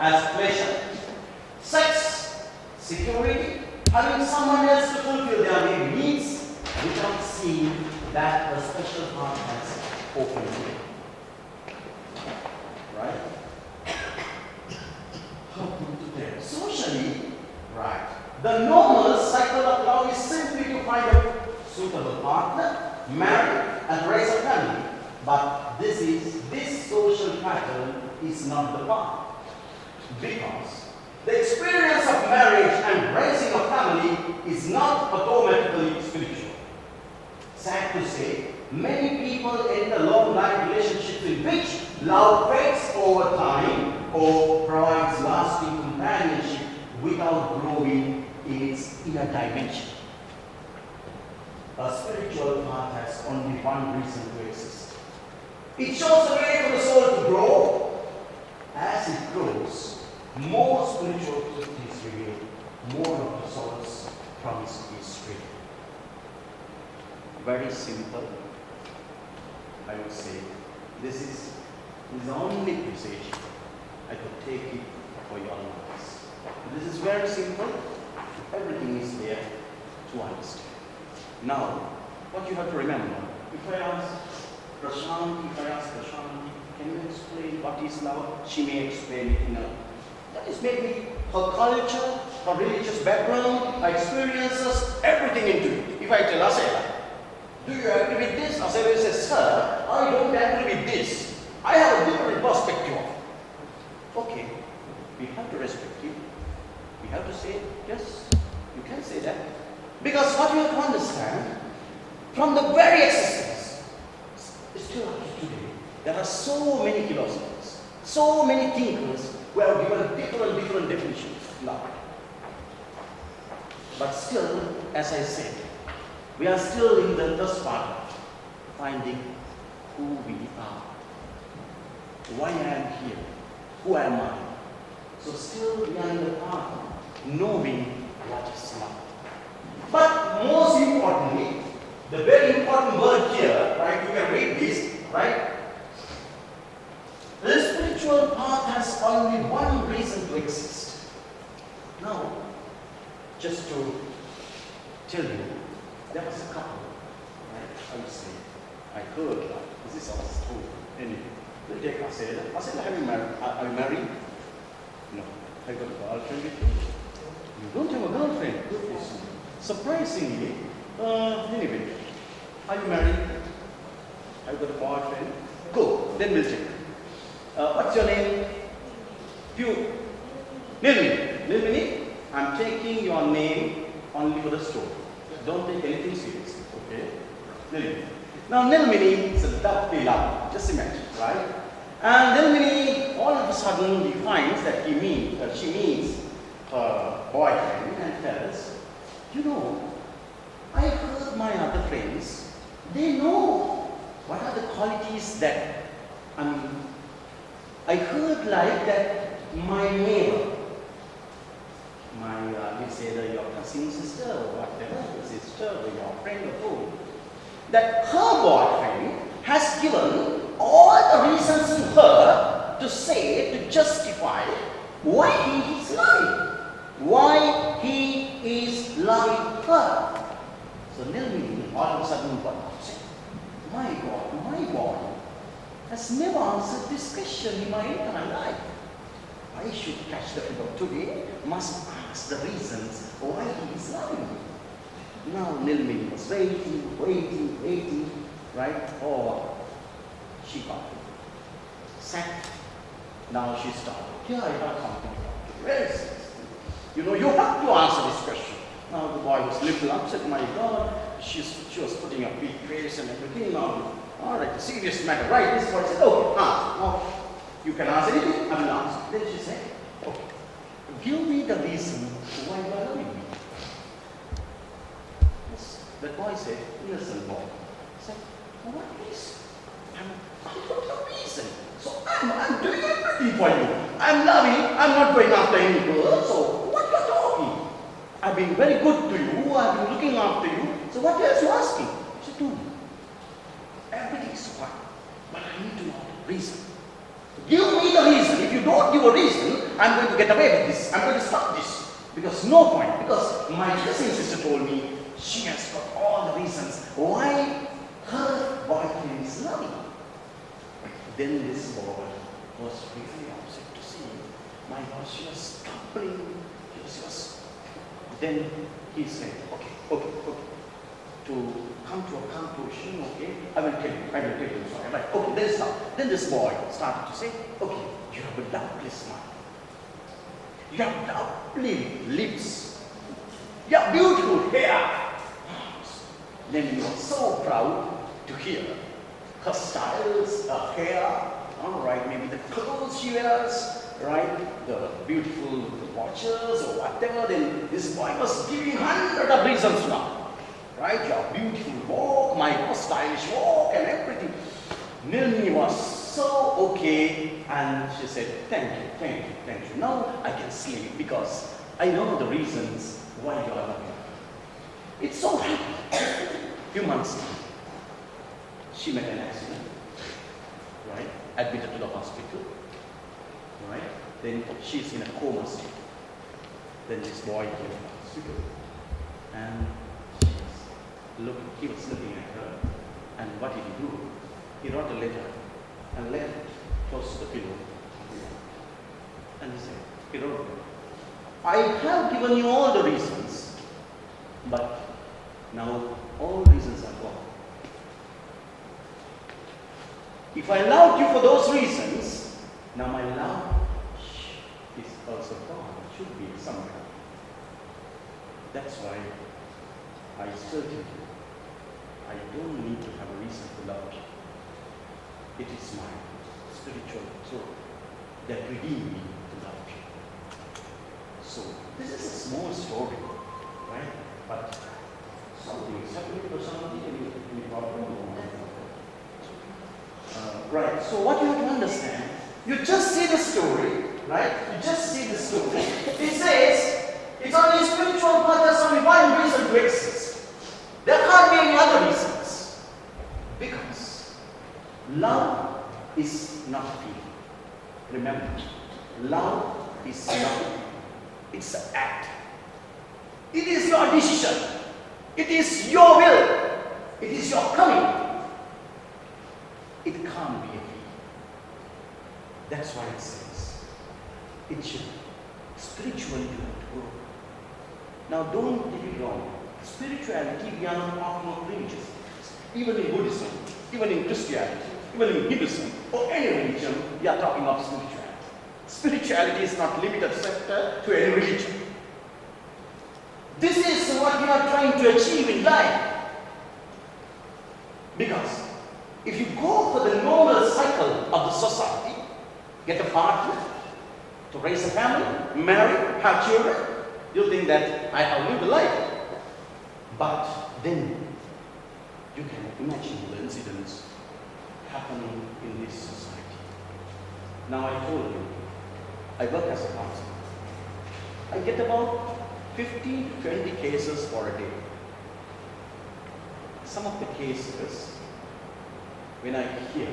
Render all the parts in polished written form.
as pleasure, sex, security, having someone else to fulfill their needs without seeing that the special heart has opened to it. Right? How to there? Socially, right. The normal cycle of love is simply to find a suitable partner, marry, and raise a family. But this social pattern is not the path. Because the experience of marriage and raising a family is not automatically spiritual. Sad to say, many people enter long-life relationships in which love fades over time or provides lasting companionship without growing in its inner dimension. A spiritual path has only one reason to exist. It shows the way for the soul to grow. As it grows, more spiritual truth is revealed, more of the soul's promise is revealed. Very simple, I would say. This is the only message I could take it for your lives. This is very simple. Everything is there to understand. Now, what you have to remember, if I ask Prashant, can you explain what is love? She may explain it in a, that is maybe her culture, her religious background, her experiences, everything into it. If I tell Asela, do you agree with this? Asela says, sir, I don't agree with this. I have a different perspective of it. Okay, we have to respect you. We have to say, yes, you can say that. Because what you have to understand, from the very existence, still up to today, there are so many philosophers, so many thinkers who have given different definitions of love. But still, as I said, we are still in the first part of finding who we are. Why I am here? Who am I? So still we are in the path of knowing what is love. But most importantly, the very important word here, right? You can read this, right? The spiritual path has only one reason to exist. Now, just to tell you, there was a couple, right? I would say, I heard that. This is our story. Anyway, we'll take Asela. Asela, have you married? Are you married? No. Have you got a girlfriend with you? You don't have a girlfriend. Surprisingly, anyway, are you married? Have you got a boyfriend? Go, then we'll check. What's your name? Nilmini, I'm taking your name only for the story. Don't take anything seriously, okay? Nilmini. Now Nilmini is a lovely love, just imagine, right? And Nilmini, all of a sudden, he finds that she meets her boyfriend and tells, you know, I heard my other friends, they know what are the qualities that, I heard like that my neighbor, let's say that your cousin sister or whatever, sister or your friend or who, that her boyfriend has given all the reasons to her to say, to justify why he is loving, why he is loving her. So Nilmini all of a sudden got upset. My God has never answered this question in my entire life. I should catch the figure today, must ask the reasons why he is loving me. Now Nilmini was waiting, right? Or she got it. Sat. Now she started. Here I have something to talk to. Where is it? You know, you have to answer this question. Now the boy was a little upset. My God, she was putting a big face and everything. Now, all right, serious matter. Right, this boy said, okay, answer. Now, you can ask anything, I will answer. Then she said, okay, give me the reason why you are loving me. Yes, that boy said, innocent boy. He said, what reason? I don't have a reason. So I'm doing everything for you. I'm loving, I'm not going after any girl. So what are you talking? I've been very good to you, I've been looking after you. So what else are you asking? He said, no. Everything is fine. But I need to know the reason. Give me the reason. If you don't give a reason, I'm going to get away with this. I'm going to stop this. Because no point. Because my cousin sister told me she has got all the reasons why her boyfriend is loving. Then this boy was really upset to see my God, she was stumbling. Then he said, okay. To come to a conclusion, okay, I will tell you, sorry. Right, okay, then this boy started to say, okay, you have a lovely smile. You have lovely lips. You have beautiful hair. Then he was so proud to hear her styles, her hair, all right, maybe the clothes she wears, right, the beautiful watches or whatever. Then this boy was giving 100 of reasons now. Right, your beautiful walk, my stylish walk and everything. Nilni was so okay, and she said, thank you. Now I can sleep because I know the reasons why you are loving. It's so happy. Few months now, she met an accident, right? Admitted to the hospital, right? Then she's in a coma state. Then this boy came to the hospital, and he was looking at her, and what did he do? He wrote a letter and left it close to the pillow. And he said, he wrote, I have given you all the reasons, but now all reasons are gone. If I loved you for those reasons, now my love is also gone. It should be somewhere. That's why I still tell you, I don't need to have a reason to love you. It is my spiritual truth that redeemed me to love you. So, this is a small story, right? But something is happening for somebody, any problem? Right, so what you have to understand, you just see the story, right? You just see the story. It says, it's only spiritual, but there's only one reason to exist. There can't be any other reasons. Because love is not a feeling. Remember, love is not a feeling. It's an act. It is your decision. It is your will. It is your coming. It can't be a feeling. That's why it says, it should spiritually do it work. Now don't get it wrong. Spirituality, we are not talking of religious. Even in Buddhism, even in Christianity, even in Hinduism, or any religion, we are talking of spirituality. Spirituality is not limited sector to any religion. This is what we are trying to achieve in life. Because if you go for the normal cycle of the society, get a partner, to raise a family, marry, have children, you think that I have lived a life. But then you can imagine the incidents happening in this society. Now I told you, I work as a counselor. I get about 15 to 20 cases for a day. Some of the cases, when I hear,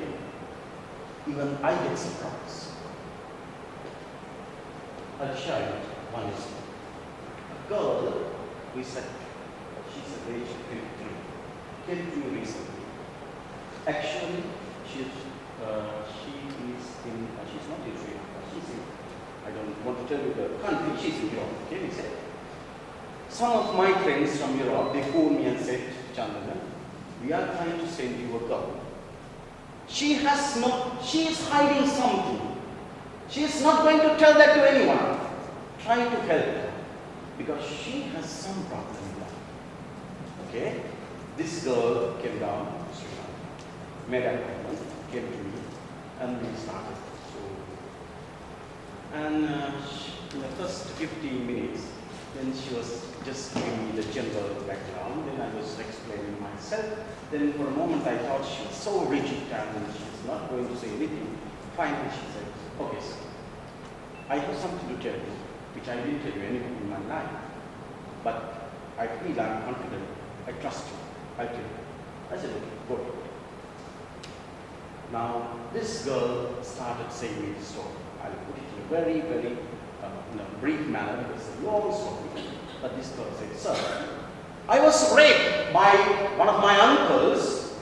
even I get surprised. I'll share it one incident. A girl who is she's at the age of 23, came to me recently. Actually, she's not in Sri Lankan, she's in, I don't want to tell you the country, she's in Europe. Okay, he said. Some of my friends from Europe, they phoned me and said, Chandana, we are trying to send you a girl. She is hiding something. She is not going to tell that to anyone. Try to help her, because she has some problem in life. Okay? This girl came down to Sri Lanka, made an appointment, came to me, and we started. And in the first 15 minutes, then she was just giving me the general background, then I was explaining myself. Then for a moment I thought she was so rigid and she's not going to say anything. Finally she said, okay sir, I have something to tell you, which I didn't tell you anything in my life. But I feel I'm confident, I trust you, I tell you. I said, okay, go ahead. Now this girl started saying me the story. I'll put it in a very, very in a brief manner, it was a long story. But this girl said, sir, I was raped by one of my uncles,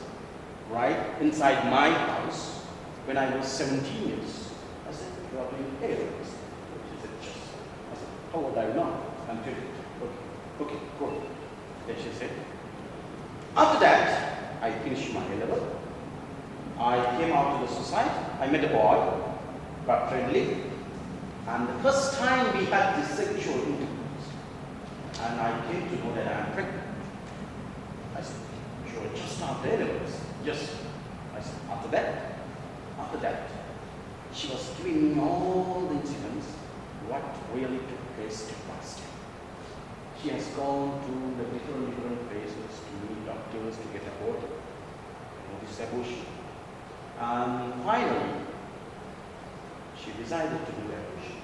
right, inside my house when I was 17 years. I said, you are doing A-levels. She said, yes. I said, how old are you now? I'm 50. Okay, good. Then she said, after that, I finished my A-level. I came out to the society. I met a boy, got friendly, and the first time we had this sexual intercourse, and I came to know that I am pregnant. I said, sure, just after A-levels. Yes. I said, after that, she was giving me all the incidents, what really took place step by step. She has gone to the different places to meet doctors to get aborted, this abortion. And finally, she decided to do abortion.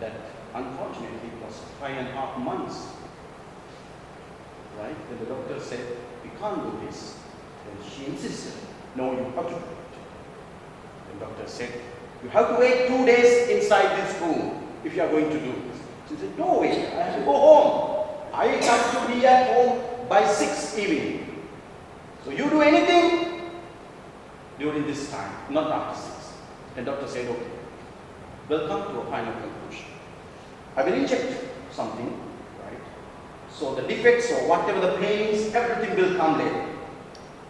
That unfortunately was 5.5 months. Right? When the doctor said, we can't do this, then she insisted, no, you have to do it. The doctor said, you have to wait 2 days inside this room if you are going to do this. She said, no way, I have to go home. I have to be at home by 6 evening. So you do anything during this time, not after 6. The doctor said, okay, we'll come to a final conclusion. I will inject something, right? So the defects or whatever the pains, everything will come later.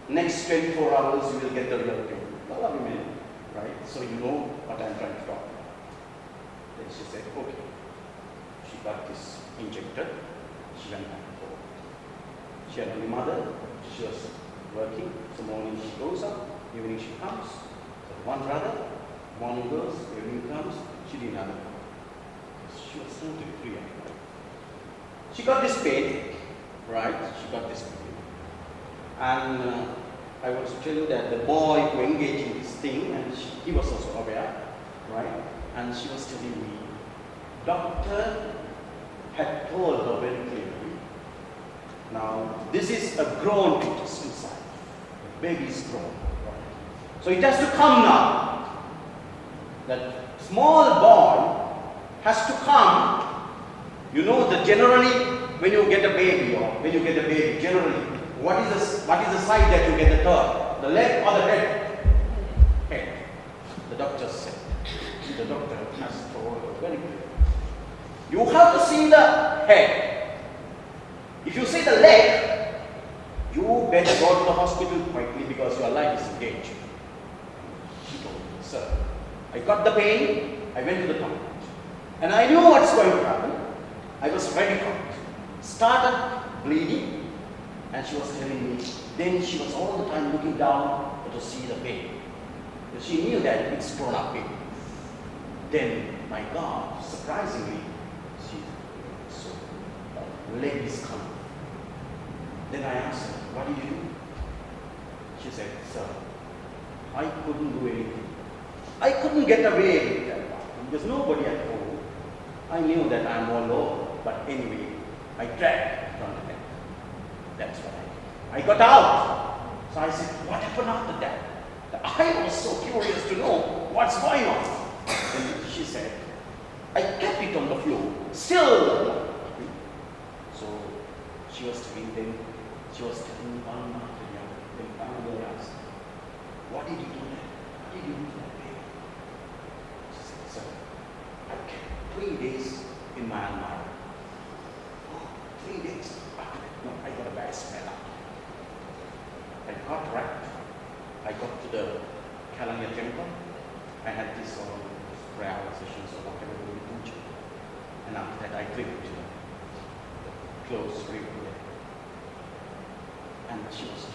Next 24 hours, you will get the real pain. Love you, man, right? So you know what I'm trying to talk about. Then she said, okay. She got this injected. She went back home. She had only mother. She was working. So morning she goes up, evening she comes. So one brother, morning goes, evening comes. She didn't have a problem. She was totally free. She got this pain, right? She got this pain. And I want to tell you that the boy who engaged in this thing, and he was also aware, right? And she was telling me, doctor had told her very clearly, now this is a grown fetus inside. The baby is grown. Right? So it has to come now. That small boy has to come. You know that generally when you get a baby generally, what is the side that you get the third? The leg or the head? Head. The doctor said. The doctor has told her very clearly. You have to see the head. If you see the leg, you better go to the hospital quickly because your life is engaged. She told me, sir, I got the pain, I went to the doctor. And I knew what's going to happen. I was ready for it. Started bleeding, and she was telling me, then she was all the time looking down to see the pain. But she knew that it's grown up pain. Then, my God, surprisingly, so leg is coming. Then I asked her, what did you do? She said, sir, I couldn't do anything. I couldn't get away with that one. There's nobody at home. I knew that I'm all alone, but anyway, I dragged from the neck. That's what I did. I got out. So I said, what happened after that? I was so curious to know what's going on. Then she said, I kept it on the floor, still. So she was telling one after the other. Then finally I asked, what did you do then? What did you do to that baby? She said, sir, I kept 3 days in my almirah. Oh, 3 days. No, I got a bad smell out. I got right. I got to the Kalanya temple. I had this prayer sessions or whatever we would do. And after that I clicked to the close river there. And she was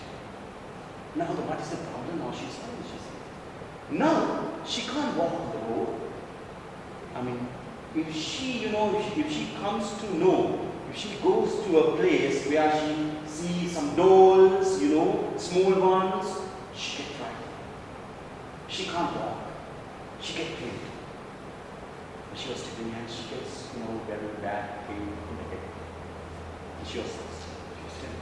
now what is the problem? Now she's saying, now she can't walk on the road. I mean, if she, if she comes to know, if she goes to a place where she sees some dolls, small ones, she gets frightened. She can't walk. She gets pain. She was telling me, and she gets, very bad pain in the head. And she was telling me,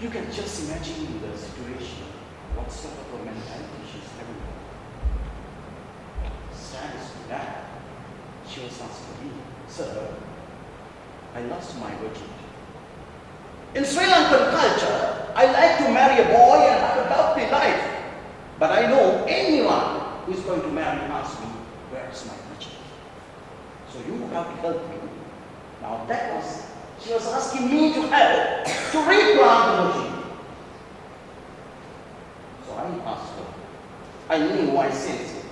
you can just imagine the situation, what sort of a mentality she's having. Sad is that. she was asking me, sir, I lost my virginity. In Sri Lankan culture, I like to marry a boy and have a lovely life. But I know anyone who is going to marry asks me, where is my virginity? So you have to help me. Now that was, she was asking me to help to replant the virginity. So I asked her. I knew, I sensed it.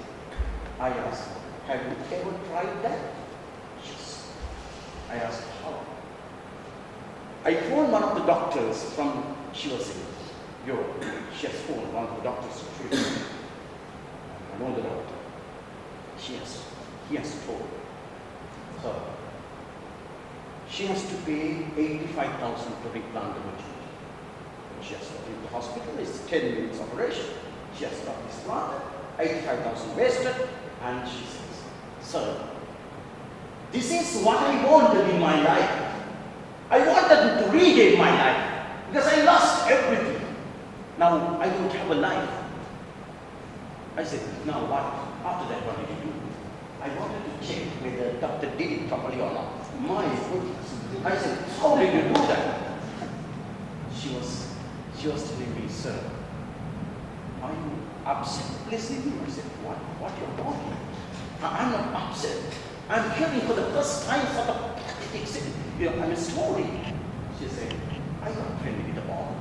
I asked her, have you ever tried that? Yes. I asked her, how? I phoned one of the doctors from, she was in Europe. She has phoned one of the doctors to treat me. I know the doctor. He has told. So, she has to pay 85,000 to replant the virginity. She has got in the hospital, it's 10 minutes operation. She has got this planted, 85,000 wasted, and she says, sir, this is what I wanted in my life. I wanted to regain my life because I lost everything. Now I don't have a life. I said, now what? After that, what did you do? I wanted to check whether the doctor did it properly or not. My goodness. I said, how did you do that? She was telling me, sir, are you upset listening? I said, what you're talking? I'm not upset. I'm hearing for the first time sort of pathetic, I'm a story. She said, I got friendly with the ball.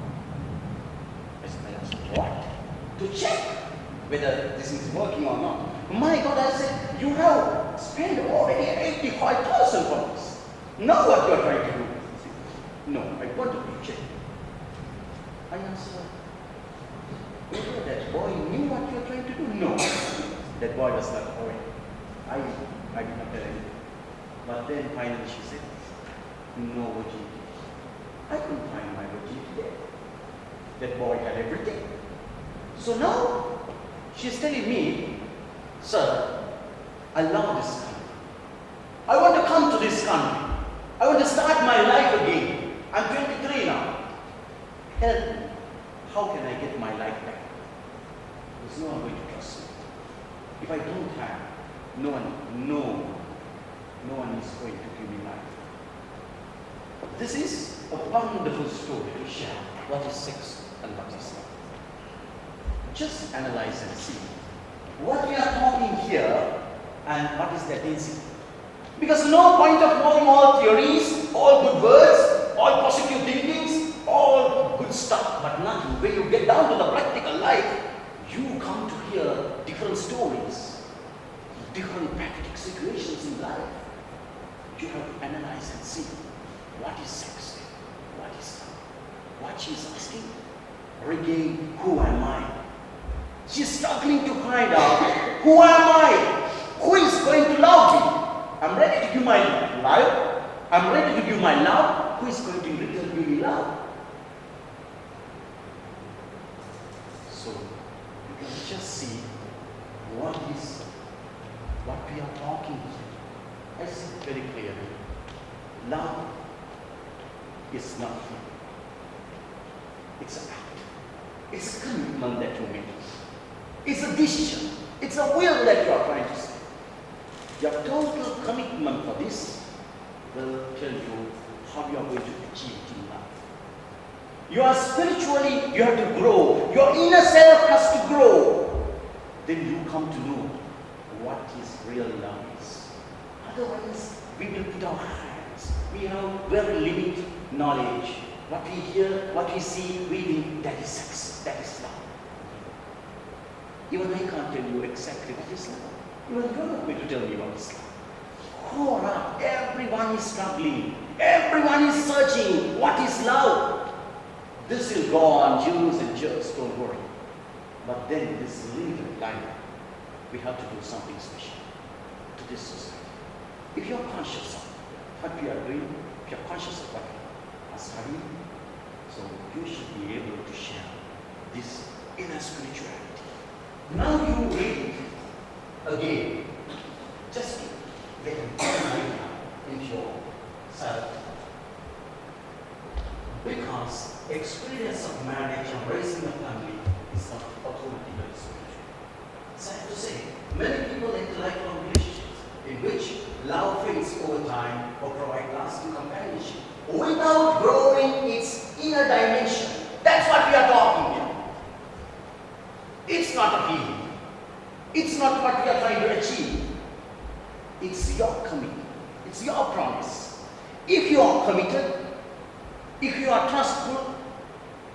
I asked, what? To check whether this is working or not. My God, I said, you have spent already 85,000 for this. Now what you are trying to do? She said, no, I want to check. I asked her, whether that boy knew what you were trying to do? No. That boy was not a boy. I did not tell anything. But then finally she said, no virginity. I couldn't find my virginity there. That boy had everything. So now she's telling me, sir, I love this country. I want to come to this country. I want to start my life again. I'm 23 now. Help me. How can I get my life back? There's no one going to trust me. If I don't have, no one is going to give me life. This is a wonderful story to share what is sex and what is love. Just analyze and see what we are talking here and what is that incident. Because no point of knowing all theories, all good words, all positive thinkings, all good stuff, but nothing. When you get down to the practical life, you come to hear different stories, different practical situations in life. You have to analyze and see what is sex, what is love, what she is asking. Regain, who am I? She's struggling to find out, who am I? Who is going to love me? I'm ready to give my life. I'm ready to give my love. Who is going to return give me love? So you can just see what we are talking here. I see it very clearly. Love is not free. It's an act. It's a commitment that you make. It's a decision. It's a will that you are trying to say. Your total commitment for this will tell you how you are going to achieve it in life. You are spiritually, you have to grow. Your inner self has to grow. Then you come to know what is real love is. Otherwise, we will put our hands. We have very limited knowledge. What we hear, what we see, we think that is sex, that is love. Even I can't tell you exactly what is love. Even you are not going to tell me what is love. Hold up, everyone is struggling. Everyone is searching what is love. This will go on years and years, don't worry. But then this limited life, we have to do something special to this society. If you are conscious of what we are doing, if you are conscious of what we are studying, so you should be able to share this inner spirituality. Now you read it again. Just get an idea into yourself. Because experience of marriage and raising a family is not automatically spiritual. Sad to say, many people enter lifelong relationships in which love over time or provide lasting companionship without growing its inner dimension. That's what we are talking here. It's not a feeling. It's not what we are trying to achieve. It's your commitment. It's your promise. If you are committed, if you are trustful,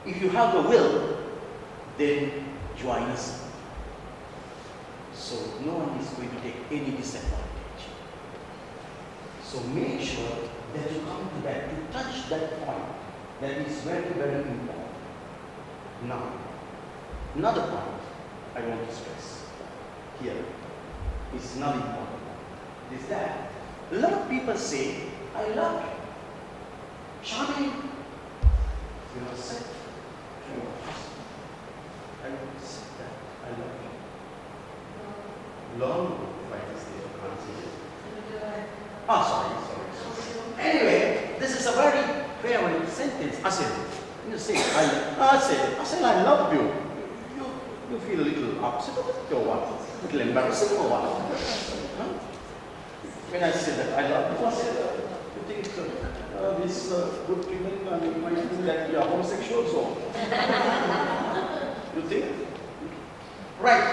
if you have the will, then you are innocent. So no one is going to take any disadvantage. So make sure that you come to that, to touch that point. That is very, very important. Now, another point I want to stress here is not important. Is that a lot of people say, I love you. Shami, you have said to your husband, I will say that I love you. Long, if I can say, I can't say it. Sorry. Anyway, this is a very favorite sentence. I said, you say, I said, I love you. You feel a little upset or what? A little embarrassing or what? Huh? When I say that I love you, I said, you think this good women might think that you are homosexual, so? You think? Right.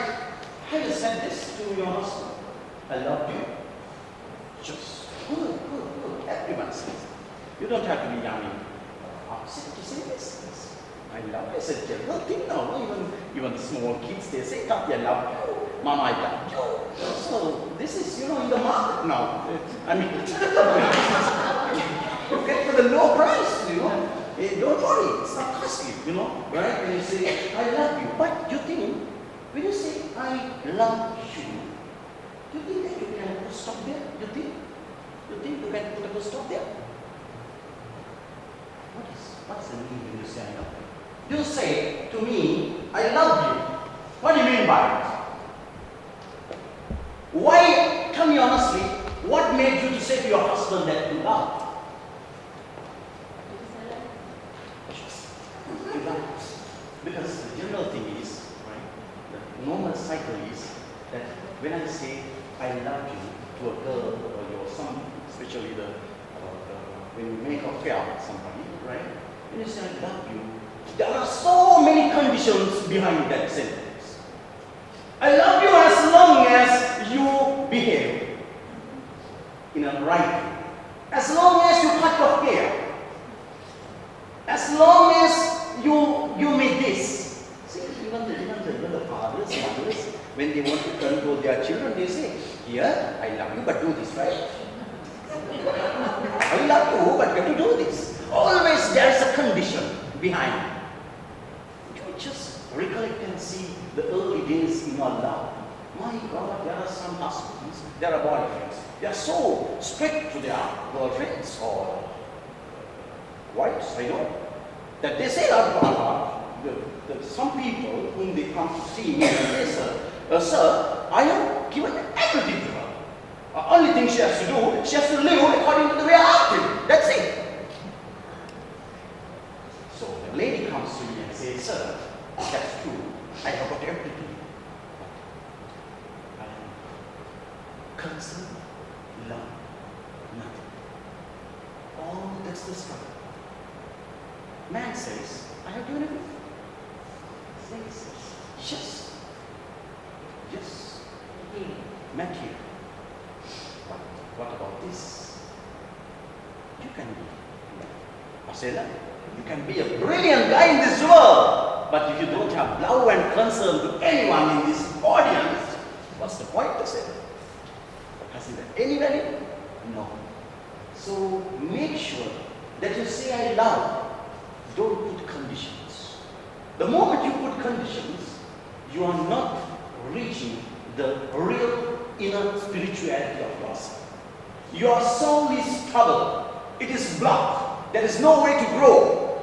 Have you said this to your husband? I love you. Just good. Everyone says it. You don't have to be upset to say this. I love you. It's a general thing now. Even small kids, they say, Tati, I love you. Mama, I love you. So this is, in the market now. I mean, you get for the low price, Don't worry, it's not costly, right? When you say, I love you. But you think, when you say, I love you, do you think that you can put a stop there? You think you can put a stop there? What's the meaning when you say I love you? You say to me, I love you. What do you mean by it? Why, tell me honestly, what made you to say to your husband that you love? Because the general thing is, right, the normal cycle is that when I say I love you to a girl or your son, especially when you make an affair with somebody, right? When you say I love you, there are so many conditions behind that sentence. I love you as long as you behave in a right way. As long as you cut your hair. As long as you make this. See, even the fathers, mothers, when they want to control their children, they say, here, I love you, but do this, right? I love you, but you have to do this. Always there is a condition behind. You just recollect and see the early days in your love. My God, there are some husbands, there are boyfriends. They are so strict to their girlfriends or wives, I know. That they say, some people whom they come to see me and they say, sir, I have given everything to her. Only thing she has to do, she has to live according to the way I live. That's it. So the lady comes to me and says, sir, that's true. I have got everything. I am concerned, love, nothing. Oh, that's the struggle. Man says, I have given everything. Says, just material. But what about this? You can be Marcella, you can be a brilliant guy in this world, but if you don't have love and concern to anyone in this audience, what's the point to say? Has it any value? No. So make sure that you say I love. Don't put conditions. The moment you put conditions, you are not reaching the real inner spirituality of yourself. Your soul is troubled. It is blocked. There is no way to grow.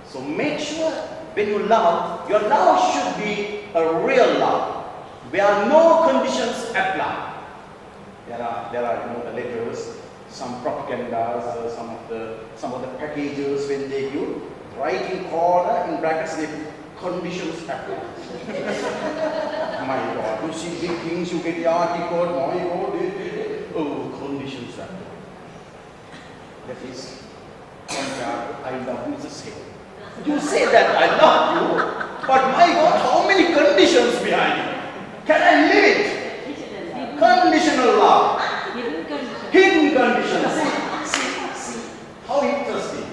So make sure when you love, your love should be a real love, where no conditions apply. There are the letters, some propagandas, some of the packages when they give, right in corner in brackets they put conditions apply. My God, you see big things, you get the article, my God, conditions are there. That is, I love you is the same. You say that I love you, but my God, how many conditions behind it? Can I live it? Conditional love. Hidden conditions. See, how interesting.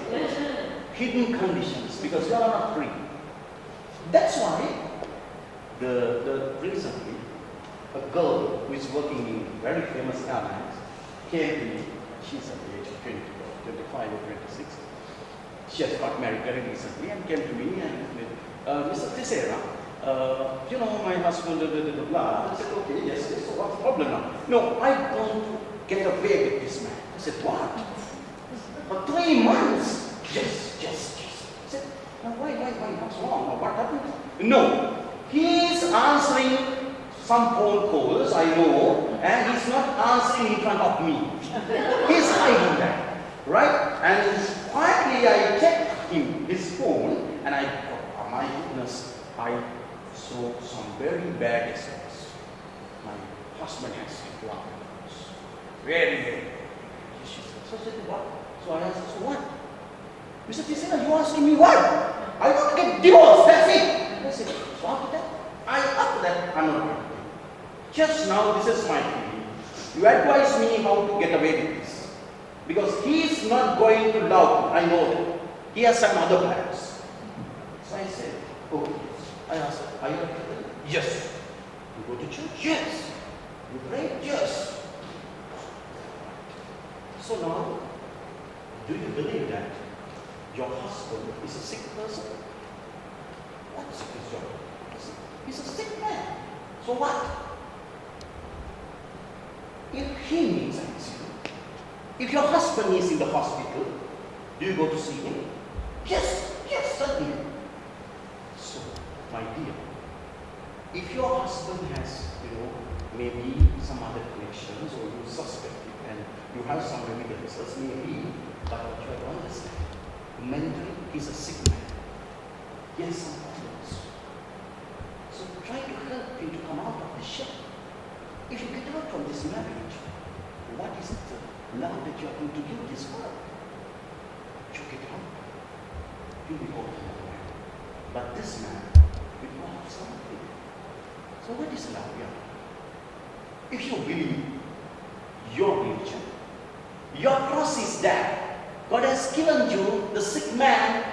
Hidden conditions, because you are not free. That's why recently, a girl who is working in very famous airlines came to me. She's at the age of 25 or 26. She has got married very recently and came to me and Mr. Tissera, you know, my husband, blah, blah, blah, blah. I said, okay, yes, so what's the problem now? No, I don't get away with this man. I said, what? For 3 months? Yes. I said, now why, what's wrong? Or what happened? No, he's answering some phone calls, I know, and he's not answering in front of me. He's hiding that, right? And quietly I checked his phone, and I thought, oh my goodness, I saw some very bad SMS. My husband has sent to our house. Very, very bad. She said, so I said, what? So I asked, so what? Mr. Tissera, you asking me what? I want to get divorced, that's it. I said, so after that, I'm not going to do. Just now, this is my feeling. You advise me how to get away with this. Because he is not going to love me, I know that. He has some other plans. So I said, okay. I asked her, are you a Catholic? Yes. You go to church? Yes. You pray? Yes. So now, do you believe that your husband is a sick person? What's his job? He's a sick man. So what? If he needs ICU, if your husband is in the hospital, do you go to see him? Yes, certainly. So, my dear, if your husband has, maybe some other connections or you suspect it and you have some evidences, maybe, but what you have to understand, mentally, he's a sick man. He has some problems. So try to help him to come out of the shell. If you get out from this marriage, what is the love that you are going to give this world? You get out. You will go to another man. But this man will go out something. So what is love here? If you believe your religion, your cross is that God has given you the sick man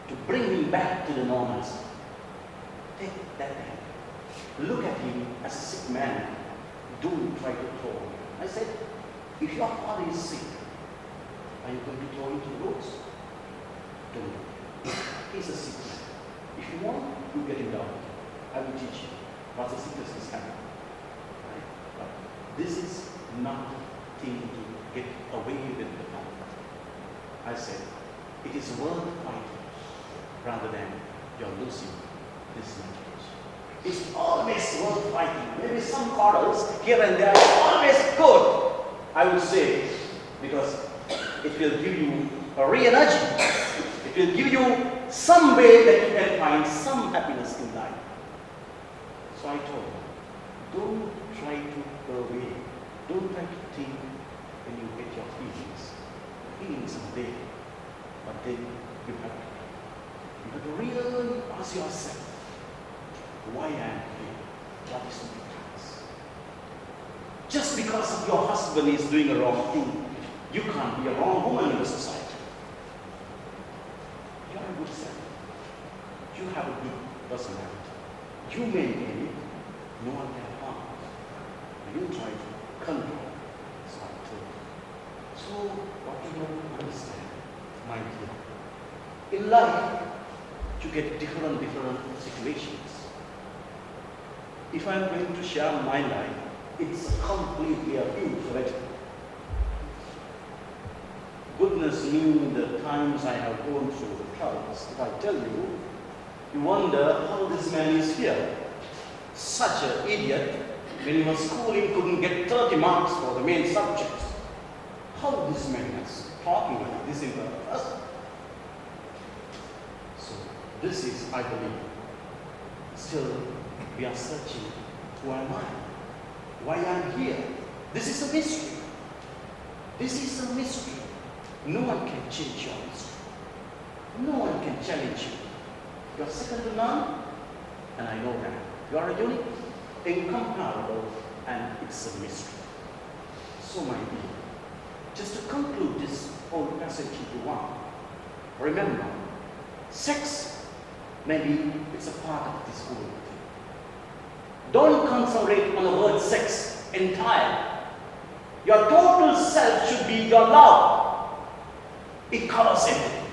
to bring him back to the normalcy. Take that man. Look at him as a sick man. Don't try to throw him. I said, if your father is sick, are you going to throw him to the roads? Don't. He's a sick man. If you want, you get him down. I will teach you what the sickness is having. Right? But this is not the thing to get away with the family. I said, it is worth fighting rather than you're losing this marriage. It's always worth fighting. Maybe some quarrels here and there are always good, I would say, because it will give you a re-energy. It will give you some way that you can find some happiness in life. So I told her, don't try to go away. Don't try to think when you get your feelings. Feelings are there, but then you have to really ask yourself, why I am here? What is my purpose? Just because your husband is doing a wrong thing, you can't be a wrong woman in the society. You are a good self. You have a good personality. You maintain it, no one can harm you. You try to control. So I told you. So what you don't understand, my dear, in life you get different situations. If I'm going to share my life, it's completely a huge letter. Goodness knew the times I have gone through the troubles. If I tell you, you wonder how this man is here. Such an idiot, when he was schooling, couldn't get 30 marks for the main subjects. How this man is talking like this in front of us. So this is, I believe, still we are searching, who am I? Why I am here? This is a mystery. This is a mystery. No one can change your mystery. No one can challenge you. You are second to none, and I know that. You are unique, incomparable, and it's a mystery. So my dear, just to conclude this whole passage into one, remember, sex, maybe it's a part of this whole thing. Don't concentrate on the word sex entirely. Your total self should be your love. It covers everything.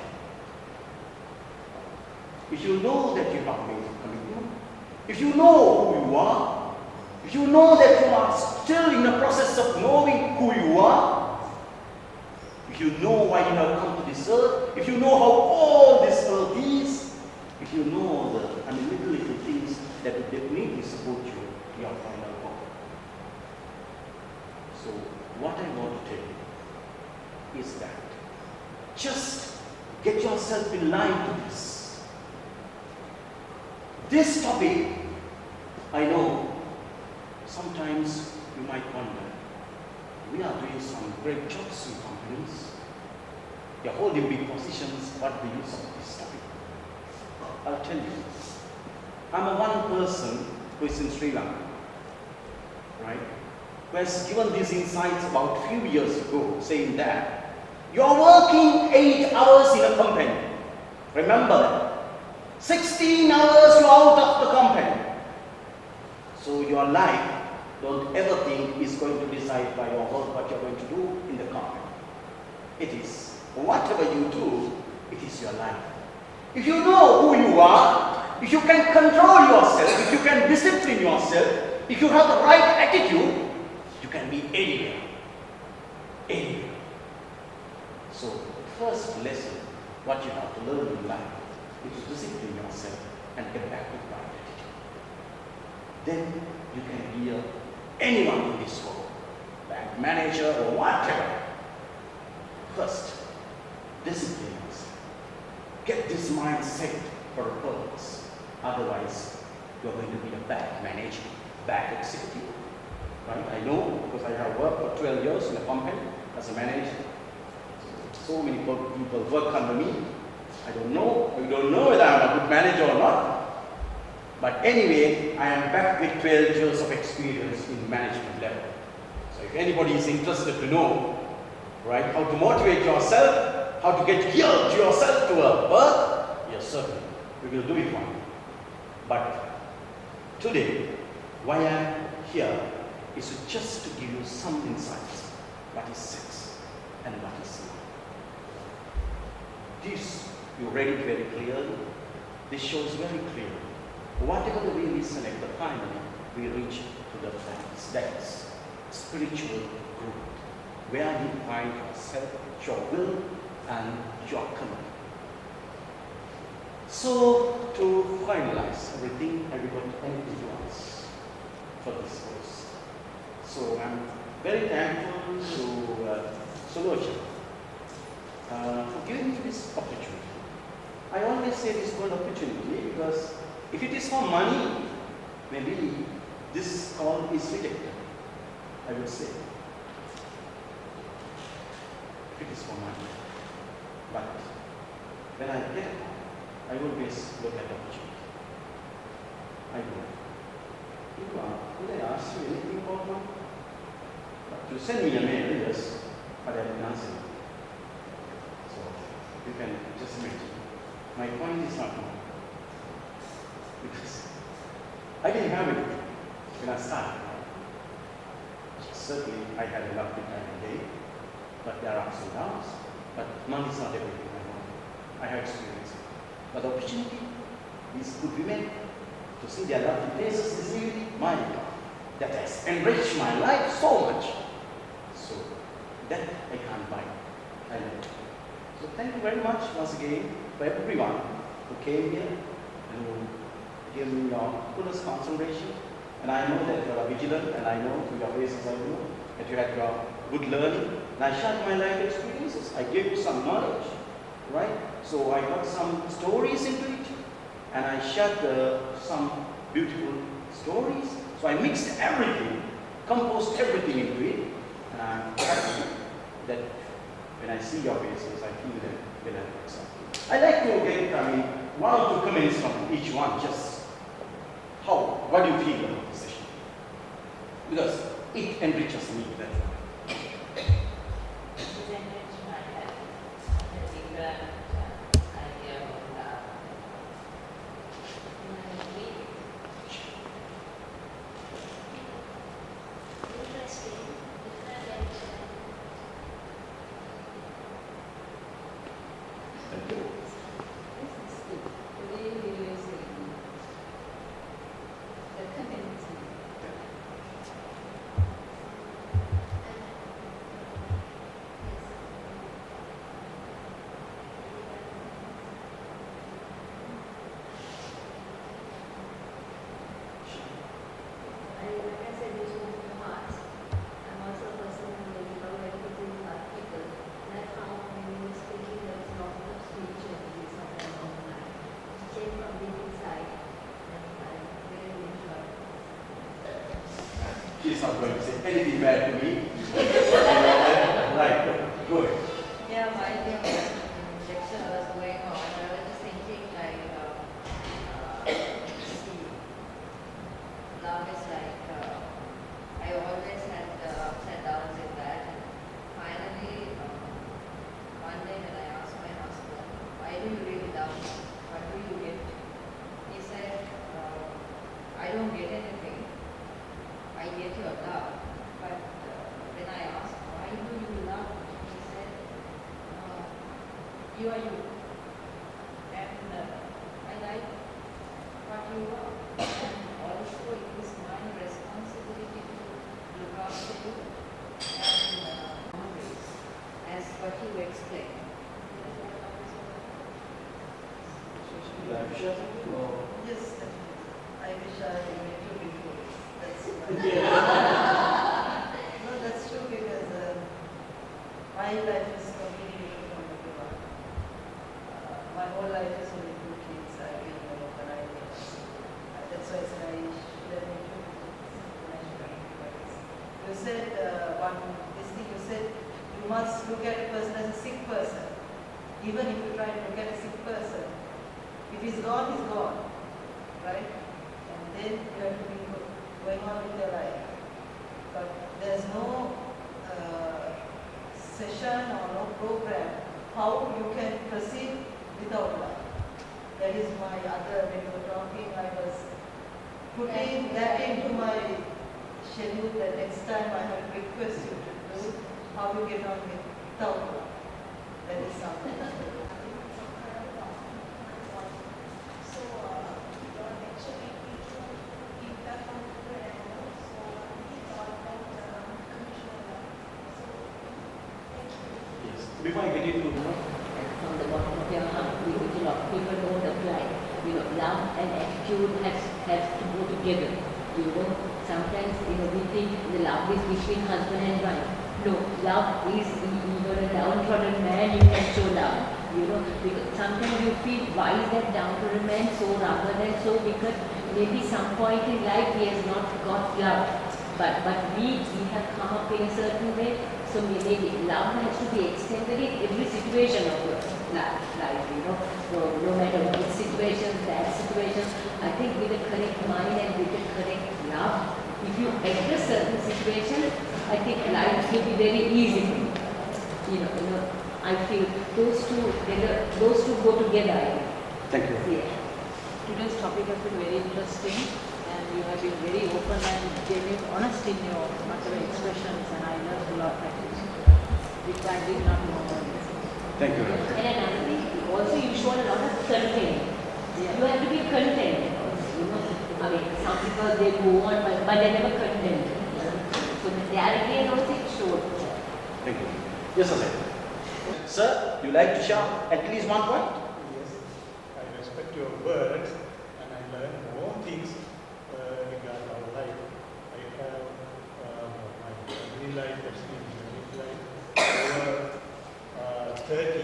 If you know that you have made a commitment, if you know who you are, if you know that you are still in the process of knowing who you are, if you know why you have come to this earth, if you know how all this earth is, if you know the little things that will definitely support you in your final home. So what I want to tell you is that just get yourself in line to this. This topic, I know, sometimes you might wonder, we are doing some great jobs in companies. They are holding big positions. What the use of this topic? I'll tell you. I'm a one person who is in Sri Lanka, right? Who has given these insights about a few years ago, saying that you're working 8 hours in a company. Remember that. 16 hours you're out of the company. So your life, don't ever think is going to decide by your work what you're going to do in the company. It is whatever you do, it is your life. If you know who you are, if you can control yourself, if you can discipline yourself, if you have the right attitude, you can be anywhere. Anywhere. So the first lesson, what you have to learn in life, is to discipline yourself and get back with right attitude. Then you can be anyone in this world, bank manager or whatever. First, discipline yourself. Get this mindset for a purpose. Otherwise, you're going to be a bad manager, bad executive. Right? I know because I have worked for 12 years in a company as a manager. So many people work under me. I don't know whether I'm a good manager or not. But anyway, I am back with 12 years of experience in management level. So if anybody is interested to know, right, how to motivate yourself, how to get geared yourself to a birth, yes, certainly, we will do it one. But today, why I am here is just to give you some insights. What is sex and what is love? This you read it very clearly. This shows very clearly. Whatever the way we select, finally we reach to the facts. That is spiritual growth, where you find yourself, your will, and your commitment. So to finalize everything, have you got anything to ask for this course? So I'm very thankful to Sulocha for giving me this opportunity. I always say this word opportunity because if it is for money, maybe this call is rejected, I would say. If it is for money. But when I get home, I always look at opportunity. I go, did I ask you anything about money? But you send me a mail, yes, but I didn't answer it. So you can just imagine. My point is not money. Because I didn't have it when I started. Certainly, I had a lovely time a day, but there are ups and downs. But money is not everything I want. I have experienced it. But the opportunity, these good women, to see their lovely faces this evening, my God, that has enriched my life so much. So, that I can't buy. I know. So, thank you very much once again for everyone who came here and who gave me your fullest concentration. And I know that you are vigilant, and I know through your faces I know that you had your good learning. And I shared my life experiences. I gave you some knowledge, right? So I got some stories into it, and I shared some beautiful stories. So I mixed everything, composed everything into it, and I'm happy that when I see your faces, I feel that when I accept you. I like to get, one or two comments from each one, just what do you feel about the session? Because it enriches me, that's why. She's not going to say anything bad to me. Right, good. Yeah, my lecture was going on. I was just thinking like, love is like, I always had ups and downs in that. And finally, one day when I asked my husband, why do you really love me? What do you get? He said, I don't get anything. I get your love, but when I asked why do you love me, he said, you are you, and I like what you are, and also it is my responsibility to look after you and boundaries, as what you explained. Yes, I wish I met you before. No, that's true because my life is completely different from everyone. My whole life is only 2 kids. I've been organized. That's why I said I should have made 2 kids. You said this thing you said you must look at a person as a sick person. Even if you try to look at a sick person, if he's gone, he's gone. Right? And then you have to be going on with your life. But there's no session or no program how you can proceed without love. That is my other, when you were talking, I was putting that into my schedule that next time I have to request you to do how you get on without love. That is something. Before I get into from the bottom of your heart, which a lot of people don't apply. Love and attitude has to go together. Sometimes we think the love is between husband and wife. No, love is even a downtrodden man you can show love. Because sometimes you feel why is that downtrodden man so rather than so, because maybe some point in life he has not got love. But we have come up in a certain way. So maybe love has to be extended in every situation of your life, no matter what situations, bad situations. I think with the correct mind and with the correct love, if you address certain situations, I think life will be very easy for you. I feel those two go together. Thank you. Yeah. Today's topic has been very interesting. You have been very open and genuine, honest in your whatever expressions, and I learned a lot actually, which I did not know about this. Thank you. And another thing, also you showed a lot of content. You have to be content. Some people they go on, but they never content. So there again also it showed. Thank you. Yes, sir. Sir, you like to share at least one point? Yes, I respect your words and I learn more things regarding our life. I have my family life, that's been married life. Over 30,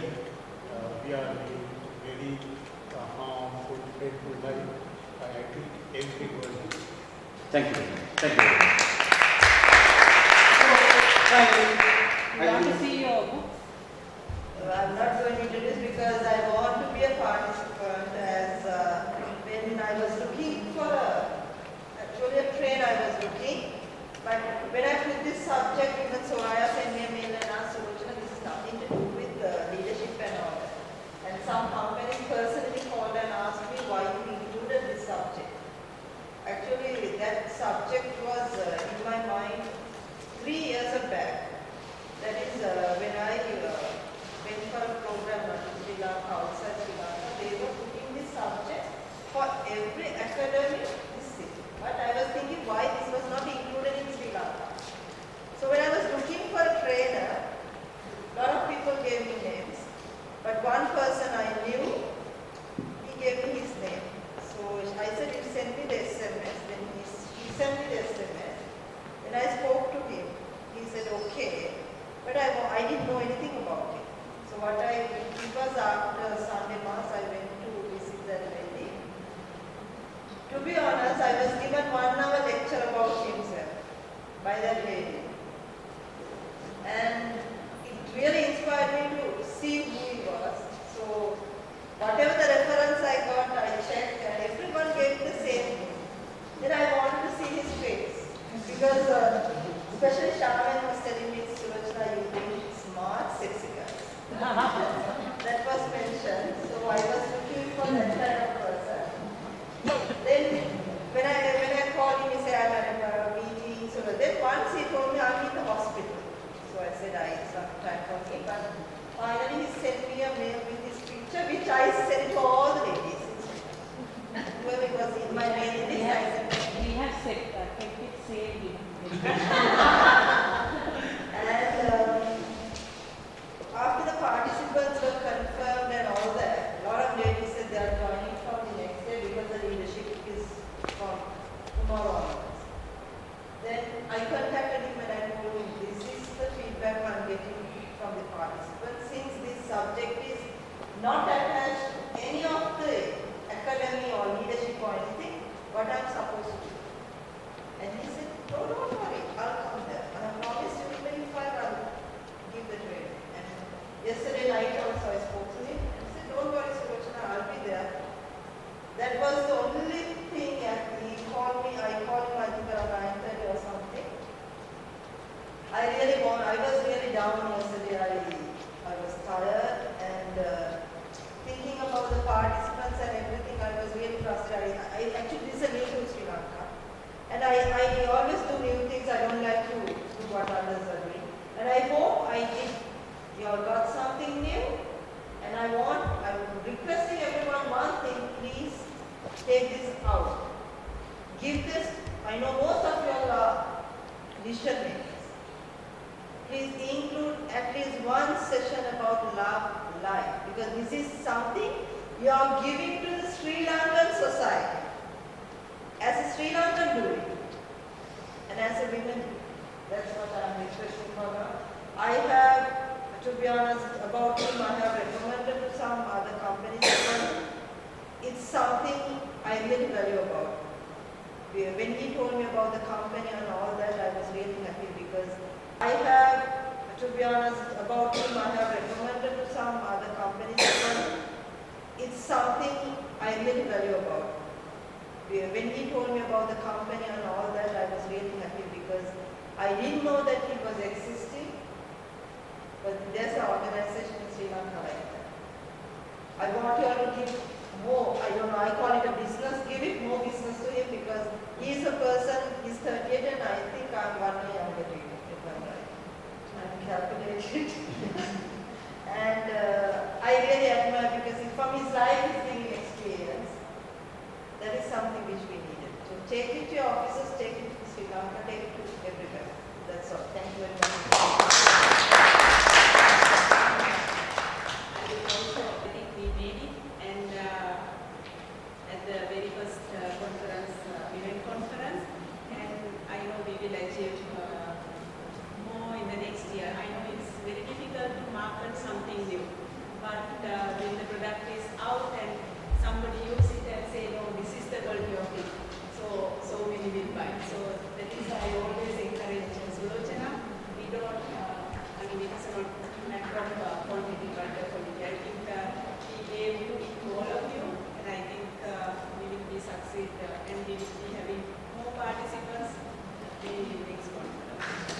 we are living very harmful, painful life. I agree every word. Thank you. Thank you. We want to see your I'm not going to introduce because I want to be a participant as when I was looking for actually a train I was looking, but when I put this subject, even Soraya sent me a mail and asked, Sulochana, this is nothing to do with leadership and all that. And some companies personally called and asked me why you included this subject. Actually, that subject was in my mind 3 years back. That is when I went for a program in Sri Lanka, outside Sri Lanka, they were putting this subject for every academic discipline. But I was thinking why this was not included in Sri Lanka. So when I was looking for a trainer, a lot of people gave me names, but one person I knew, he gave me his name. So I said, you send me the SMS. Then he sent me the SMS. When I spoke to him, he said, okay. But I didn't know anything about it. So it was after Sunday Mass, I went to visit that lady. To be honest, I was given 1 hour lecture about himself by that lady. And it really inspired me to see who he was. So whatever the reference I got, I checked and everyone gave the same thing. Then I wanted to see his face. Because especially Shaman was telling me, Sulochana, you think smart, sexy guys. That was mentioned. So I was looking for that kind of person. Then when I called him, he said, I'm at a meeting. So then once he told me, I'm in the hospital. So I said, it's not time for me. But finally he sent me a mail with his picture, which I sent to all the ladies. Whoever was in my mail list, I sent it. We have kept it safe. And after the participants were confirmed and all that, a lot of ladies said they are joining from the next day because the leadership is from tomorrow onwards. Then I contacted him and I told him, this is the feedback I'm getting from the participants. Since this subject is not attached to any of the academy or leadership or anything, what I'm supposed to do. And he said, don't worry, I'll come there. And I promised you 25, I'll give the training. And yesterday night also I spoke to him and said, don't worry, Sulochana, I'll be there. That was the only thing. He called me, I called him, I think around 9:30 or something. I was really down yesterday. I was tired and thinking about the participants and everything, I was really frustrated. I actually, this is a new to Sri Lanka. And I always do new things. I don't like to do what others are doing. And I hope you all got something new. And I'm requesting everyone one thing, please take this out. Give this, I know most of you all are decision makers. Please include at least one session about love life. Because this is something you are giving to the Sri Lankan society. As a Sri Lankan do it, and as a woman, that's what I am requesting for now. I have, to be honest, about him, I have recommended to some other companies. It's something I really value about. When he told me about the company and all that, I was really happy because I have, to be honest, about him, I have recommended to some other companies. It's something I really value about. When he told me about the company and all that, I was really happy because I didn't know that it was existing, but there's an organization in Sri Lanka like that. I want you all to give more, I don't know, I call it a business, give it more business to him because he's a person, he's 38 and I think I'm 1 year younger to you, if I'm right. I'm calculated. And I really admire because from his life he's giving experience. That is something which we needed. So take it to your offices, take it to Sri Lanka, take it to everywhere. That's all. Thank you very much. I think we made it, and at the very first conference, event conference, and I know we will achieve more in the next year. I know it's very difficult to market something new, but when the product is out and somebody use it and say, no, this is the quality of it. So many will we will be having more participants the next conference.